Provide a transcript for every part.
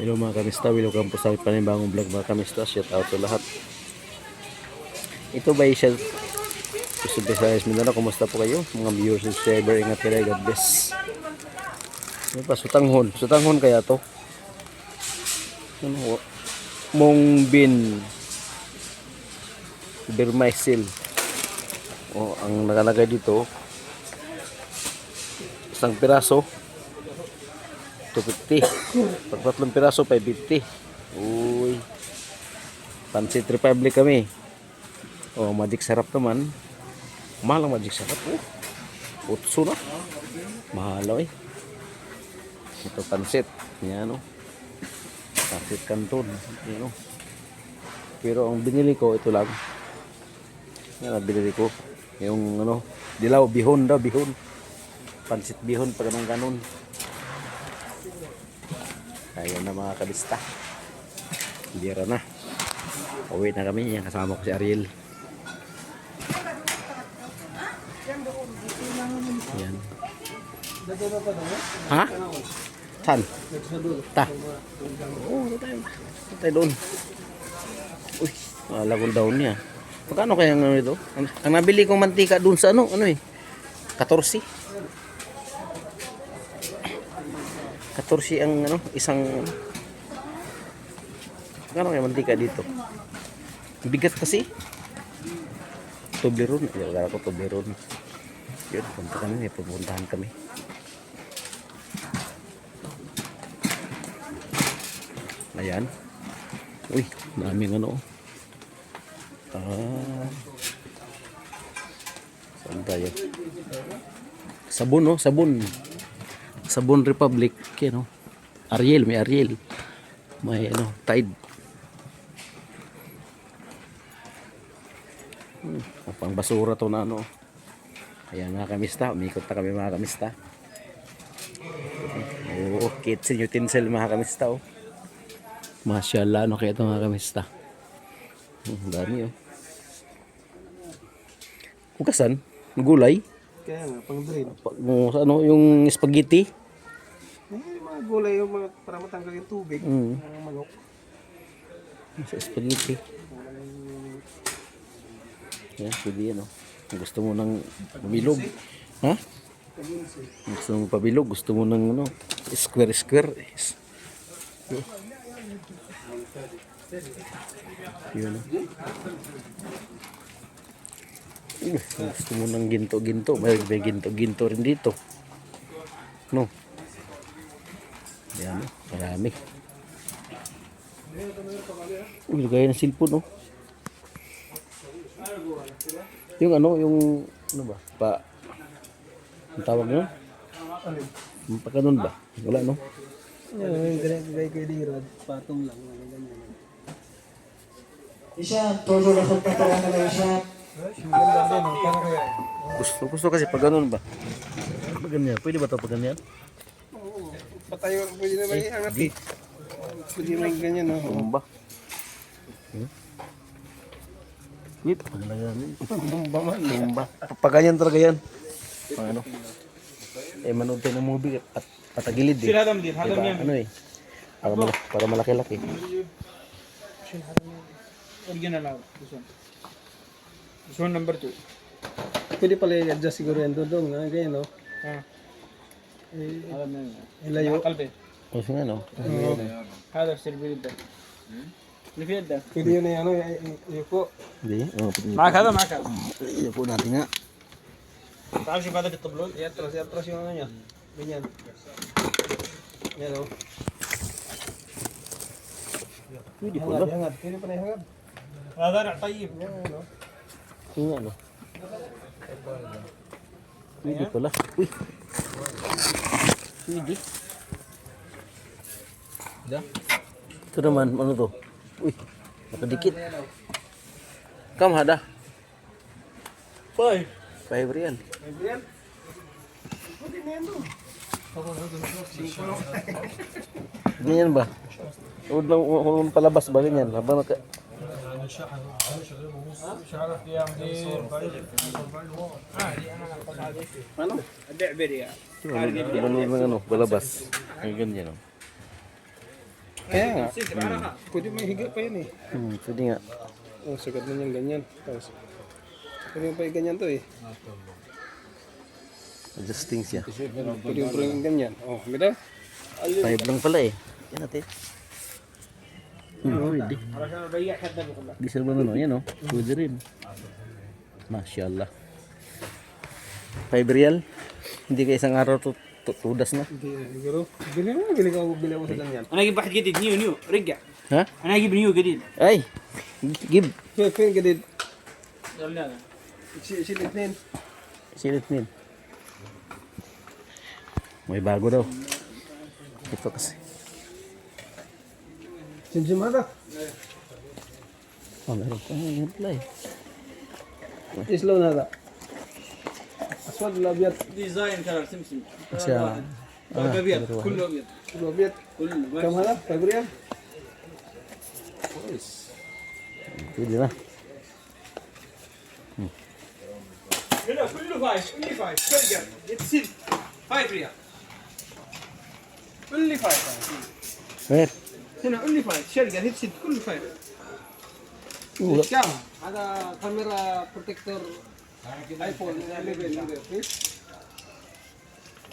Hello mga kamista, welcome po sa panibagong vlog mga kamista. Shout out to lahat. Ito ba siya? Gusto ba sa Mindanao? Kumusta po kayo? Mga viewers and subscriber, ingat kayo, God bless. Ano pa? Sutanghon. Sutanghon kaya to? Ano? Mung bin Bermaisil. O, ang nakalagay dito, isang piraso 250. Pag tatlong piraso 550. Uy. Pansit Republic kami. Oh, Magic Sarap naman. Mahal ang Magic Sarap. Oh. Utso na. Mahal eh. Ito pansit. Yan oh. Pansit Canton. Yan oh. Pero ang binili ko ito lang. Yan ang binili ko. Yung ano, dilaw, bihon daw, bihon. Pansit bihon pag ganun. Ayan na mga kabista. Bira na. Uwi na kami. Yan, kasama ko si Ariel. Yan. Ha? Saan? Ta. Oo, tayo doon. Uy, malagong daw niya. Magkano kaya ang ito? Ang nabili kong mantika doon sa ano eh? 14. 14 ang ano, isang magkano kaya mantika dito? Bigat kasi. Toblerone, akala ko Toblerone. Yun, punta kami, may pupuntahan kami. Ayan. Uy, daming ano. Saan tayo? Sabon, no? Sabon. Sabon Republic. Ano? Ariel, may Ariel. May ano, Tide. Pang basura to na ano. Ayan mga kamista, umikot na kami mga kamista. Oh, kitchen utensil mga kamista oh. Masyaallah, ano kaya ito mga kamista. Dami oh. Hugasan, gulay. Kaya nga, pang drain. Ano, yung spaghetti. Mga gulay yung mga para matanggal yung tubig. Mga manok. Sa spaghetti. Yan, pwede yan oh. Gusto mo ng pabilog. Ha? Gusto mo pabilog. Gusto mo ng ano, square. Yes. Yun oh. Gusto mo ng ginto. May ginto rin dito. No? Yan oh. Marami. Uy, gaya ng cellphone oh. Yung ano, ano ba? Ang tawag nyo? Pa ganun ba? Wala no? Yung gulay kay Dirod, patong lang. Ganyan. Isa, todo na sa patawa na siya. Ganda din, para kaya. Gusto kasi pag ganun ba? Pag ganyan, pwede ba ito pag ganyan? Oo. Patayo, pwede naman iangat eh. Pwede naman ganyan, no? Ano ba? Wait, Tumba man. tumba. Pag ganyan talaga yan. Pag ano? Manood tayo ng movie at patagilid eh. Hadam din, hadam Diba? yan. Ano eh? Para malaki-laki. Original lang. This one number 2. Pwede pala i-adjust siguro yan doon, ganyan, no? Alam na yun. Ilayo. Kasi nga no? هذا السيرفيس ده اللي فيه ده pwede yun eh, ano, yuko. Hindi. معك هذا معك هذا Iyapo natin nga. تعال شوف هذا في الطبلون يطرش yung ano niya ganyan yan o Pwede pala. hangad pwede pa na hangad هذا رع طيب yan o Yung ano? Pwede pala. Uy! Pwede. Ito naman, ano to? Uy! Nakadikit. Kam hada? 5 real. yan pwede na yan doon Ganyan ba? Huwag lang palabas ba ganyan? Habang naka... ano? أبيع بريا Ano ng ano, palabas. Ay ganyan o. Kaya nga. Pwede may higa pa yun eh. Pwede nga. Oh, sagat na yung ganyan. Tapos, pwede yung pa yung ganyan to eh. Adjusting siya. Pwede yung pa yung ganyan. Oh, ganda. 5 lang pala eh. Yan natin. Pwede. Diesel ba nun? Yan o. Pwede rin. Masyaallah. 5 real. Hindi ka isang araw tudas na. Hindi, siguro. Bili ko sa ganyan. انا اجيب واحد جديد نيو رجع Ha? انا اجيب نيو جديد Ay! Give. Feel gadid. يلا Silit nin. Silit nil. May bago daw. Ito kasi. Sinjimada. Oh, meron pa. Yan pala eh. Islo nada. Aswad labiat. ديزاين كلر سمسم Siya. ابيض كله ابيض Labiat. كله Kam hada? Fabrian. Pwede na. لا كله فايف كله فايف شرقة يتسد 5 ريال كله فايف Mer. هنا كله فايف شرقة يتسد كله فايف كم؟ هذا كاميرا بروتكتور ايفون 11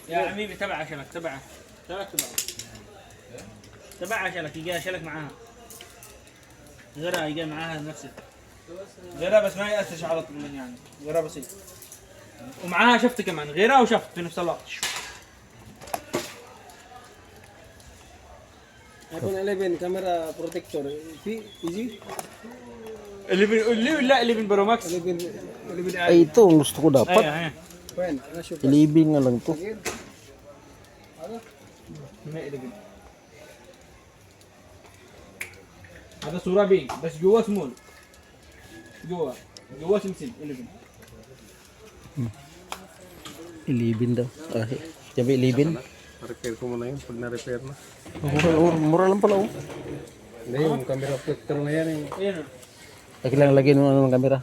يا حبيبي تبع عشانك تبعه تبع عشانك يجي عشانك معاها غيرها يجي معاها نفسه غيرها بس ما يأثرش على طول يعني غيرها بسيط ومعاها شفت كمان غيرها وشفت في نفس الوقت ايفون 11 كاميرا بروتكتور في يجي اللي لا اللي برو ماكس 11 Ay, ito ang gusto ko dapat. ايوه وين؟ انا اشوف Ilibing nga lang to. هذا صورة بينك بس جوا سمول جوا سمسم 11 Ilibin daw. Ay, sabi ilibin. repair ko muna yun pag na-repair na. Mura lang pala oh. Hindi, yung camera protector na yan eh. ايوه Ay, kailangan lagyan mo ng kamera.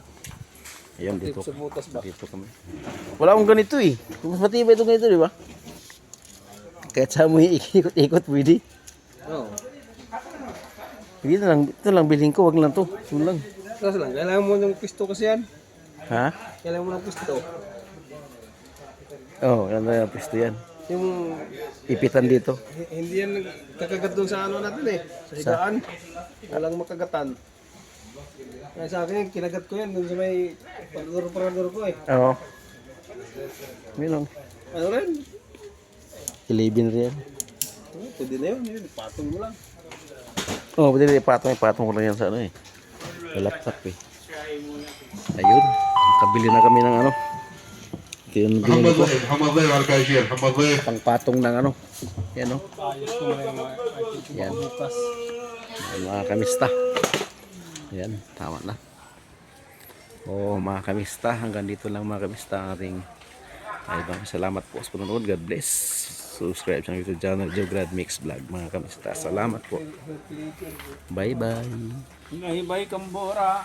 Ayan, dito. Sa butas ba? Dito kami. Wala akong ganito eh. Mas matibay ito ganito, di ba? Kahit sa mo ikot-ikot, pwede. Oo. Ito lang bilhin ko, wag lang to. Ito lang. Tapos lang, kailangan mo ng pisto kasi yan. Ha? Kailangan mo ng pisto. Oo, yan na yung pisto yan. Yung Ipitan dito. hindi yan kakagat doon sa ano natin eh. Sa higaan. Walang makagatan. Kaya sa akin, kinagat ko yan doon sa may parador ko eh. Oo. Yun lang. Ano rin? Ilibin rin yan. Pwede na yun. Patong mo lang. Oo, pwede rin ipatong ko lang yan sa ano eh. Sa laptop eh. Ayun. Kabili na kami ng ano. Ito yung binili ko. محمد ضيف على الكاشير محمد ضيف Pangpatong ng ano. Yan o. Ayos ko na yung mga Yan. bukas. Yan, mga kamista. Yan, tama na. Oh, mga kamista, hanggang dito lang mga kamista ang ating ay salamat po sa panonood. God bless. Subscribe sa YouTube channel Geograd Mix Vlog mga kamista. Salamat po. Bye bye. Hingay bay kambora